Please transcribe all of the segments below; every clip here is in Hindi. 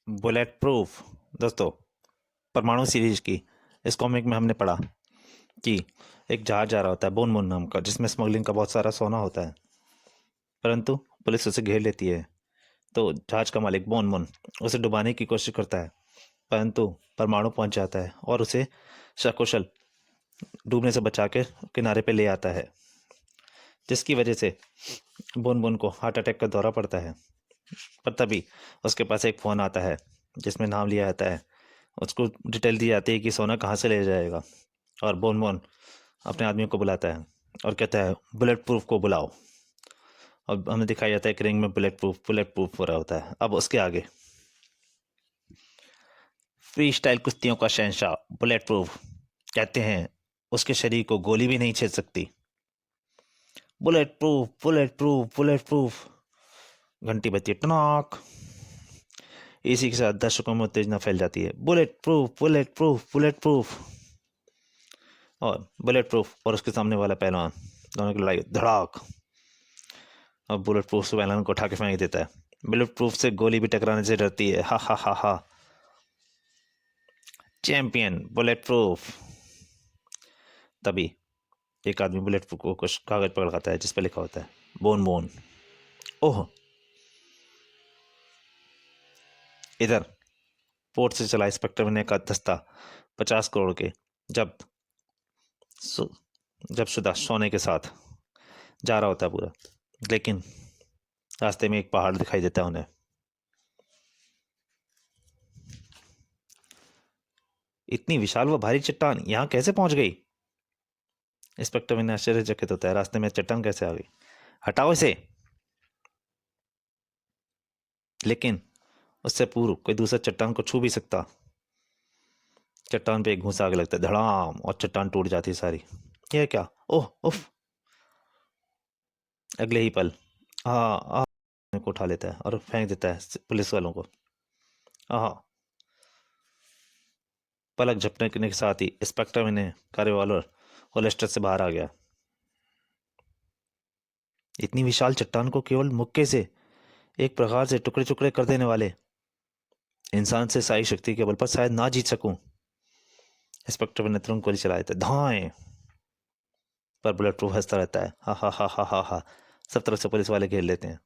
Bullet proof. दोस्तों, परमाणु सीरीज की इस कॉमिक में हमने पढ़ा कि एक जहाज जा रहा होता है बोन बोन नाम का, जिसमें स्मगलिंग का बहुत सारा सोना होता है। परंतु पुलिस उसे घेर लेती है। तो जहाज का मालिक बोन बोन उसे डुबाने की कोशिश करता है, परंतु परमाणु पहुंच जाता है और उसे सकुशल डूबने से बचा के किनारे पे ले आता है, जिसकी वजह से बोन बोन को हार्ट अटैक का दौरा पड़ता है। पर तभी उसके पास एक फ़ोन आता है जिसमें नाम लिया जाता है। उसको डिटेल दी जाती है कि सोना कहाँ से ले जाएगा, और बोन बोन अपने आदमियों को बुलाता है और कहता है बुलेट प्रूफ को बुलाओ। और हमें दिखाया जाता है कि रिंग में बुलेट प्रूफ हो रहा होता है। अब उसके आगे फ्री स्टाइल कुश्तियों का शहंशाह बुलेट प्रूफ कहते हैं उसके शरीर को गोली भी नहीं छेद सकती। Bullet proof, bullet proof, bullet proof. घंटी बजती है टनाक। इसी के साथ दर्शकों में उत्तेजना फैल जाती है। Bullet proof, bullet proof, bullet proof. और बुलेट प्रूफ और उसके सामने वाला पहलवान, दोनों की लड़ाई धड़ाक। अब बुलेट प्रूफ से पहलवान को उठा के फेंक देता है। बुलेट प्रूफ से गोली भी टकराने से डरती है। हा हा हा हा। Champion bullet proof. तभी एक आदमी बुलेट प्रूफ को कुछ कागज पकड़ाता है जिस पर लिखा होता है बोन बोन। ओह, इधर पोर्ट से चला इंस्पेक्टर विनय का दस्ता 50 करोड़ के जब सु, जब शुदा सोने के साथ जा रहा होता है पूरा, लेकिन रास्ते में एक पहाड़ दिखाई देता है उन्हें। इतनी विशाल व भारी चट्टान यहाँ कैसे पहुंच गई? इंस्पेक्टर विनय आश्चर्यचकित होता है। रास्ते में चट्टान कैसे आ गई? हटाओ इसे। लेकिन उससे पूर्व कोई दूसरा चट्टान को छू भी सकता। चट्टान पे एक घूंसा आगे लगता है, धड़ाम, और चट्टान टूट जाती है सारी। ये क्या? ओह उफ। अगले ही पल हाँ को उठा लेता है और फेंक देता है पुलिस वालों को। हाँ, पलक झपकने के साथ ही इंस्पेक्टर विनय का रिवॉल्वर होल्स्टर से बाहर आ गया। इतनी विशाल चट्टान को केवल मुक्के से एक प्रकार से टुकड़े टुकड़े कर देने वाले इंसान से साई शक्ति के बल पर शायद ना जीत सकूं। इंस्पेक्टर ने तुरंत गोली चला देता है, धाएं। पर बुलेट प्रूफ हंसता रहता है, हा हा हा हा हा हा। सब तरफ से पुलिस वाले घेर लेते हैं।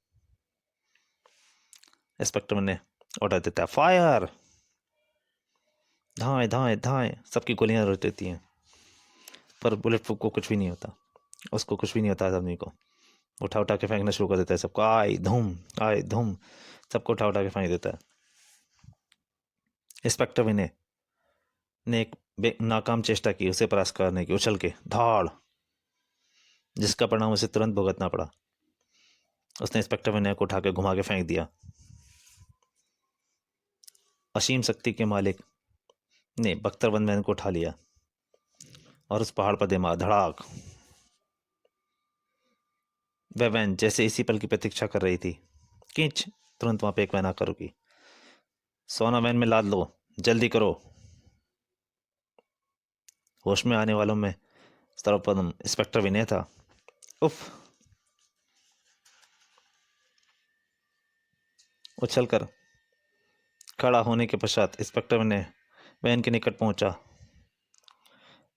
इंस्पेक्टर ने ऑर्डर देता है, फायर। धाएं धाएं धाएं। सबकी गोलियां रोक देती हैं, पर बुलेट प्रूफ को कुछ भी नहीं होता। उसको कुछ भी नहीं होता आदमी को। उठा उठा के फेंकना शुरू कर देता है सबको। आय धूम, आय धूम। सबको उठा उठा के फेंक देता है। इंस्पेक्टर विनय ने एक नाकाम चेष्टा की उसे परास्त करने की, उछल के धाड़, जिसका परिणाम उसे तुरंत भुगतना पड़ा। उसने इंस्पेक्टर विनय को उठा के घुमा के फेंक दिया। असीम शक्ति के मालिक ने बख्तर मैन को उठा लिया और उस पहाड़ पर दे मारा, धड़ाक। वह वैन जैसे इसी पल की प्रतीक्षा कर रही थी। खींच, तुरंत वहां पे एक वैन आकर रुकी। सोना वैन में लाद लो, जल्दी करो। होश में आने वालों में सर्वप्रथम इंस्पेक्टर विनय था। उफ। उछलकर खड़ा होने के पश्चात इंस्पेक्टर विनय वैन के निकट पहुंचा।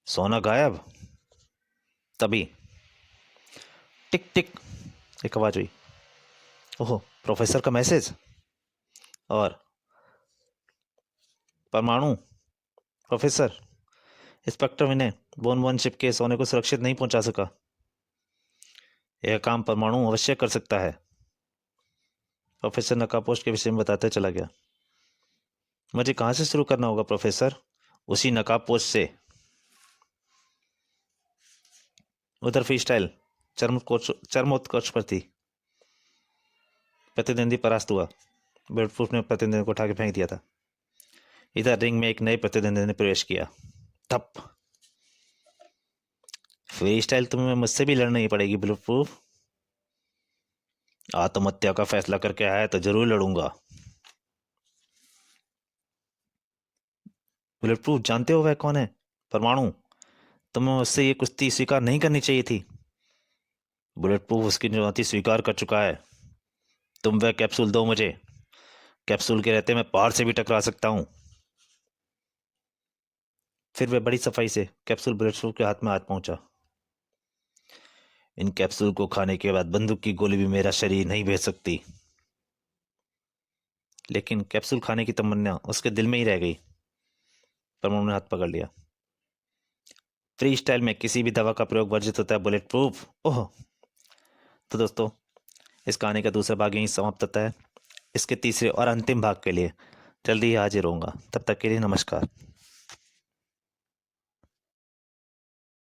सोना गायब। तभी टिक टिक एक आवाज हुई। ओहो, प्रोफेसर का मैसेज। और परमाणु प्रोफेसर। इंस्पेक्टर विनय बोन वन शिप के सोने को सुरक्षित नहीं पहुंचा सका। यह काम परमाणु अवश्य कर सकता है। प्रोफेसर नकाबपोश के विषय में बताते चला गया। मुझे कहाँ से शुरू करना होगा प्रोफेसर? उसी नकाबपोश से। उधर फ्री स्टाइल चरमोत्कर्ष पर थी। प्रतिद्वंदी परास्त हुआ। बुलेट प्रूफ ने प्रतिद्वंदी को उठा के फेंक दिया था। इधर रिंग में एक नए प्रतिद्वंदी ने प्रवेश किया। थप। फ्री स्टाइल तुम्हें मुझसे भी लड़नी पड़ेगी बुलेट प्रूफ। आत्महत्या का फैसला करके आया है तो जरूर लड़ूंगा। बुलेट प्रूफ जानते हो वह कौन है? परमाणु। तुम्हें उससे ये कुश्ती स्वीकार नहीं करनी चाहिए थी। बुलेट प्रूफ उसकी चुनौती स्वीकार कर चुका है। तुम वह कैप्सूल दो मुझे। कैप्सूल के रहते मैं पहाड़ से भी टकरा सकता हूँ। फिर वह बड़ी सफाई से कैप्सूल बुलेट प्रूफ के हाथ में हाथ पहुंचा। इन कैप्सूल को खाने के बाद बंदूक की गोली भी मेरा शरीर नहीं भेज सकती। लेकिन कैप्सूल खाने की तमन्ना उसके दिल में ही रह गई। परमाणु ने हाथ पकड़ लिया। फ्री स्टाइल में किसी भी दवा का प्रयोग वर्जित होता है बुलेट प्रूफ। ओह। तो दोस्तों, इस कहानी का दूसरा भाग यहीं समाप्त होता है। इसके तीसरे और अंतिम भाग के लिए जल्दी ही हाजिर होऊंगा। तब तक के लिए नमस्कार।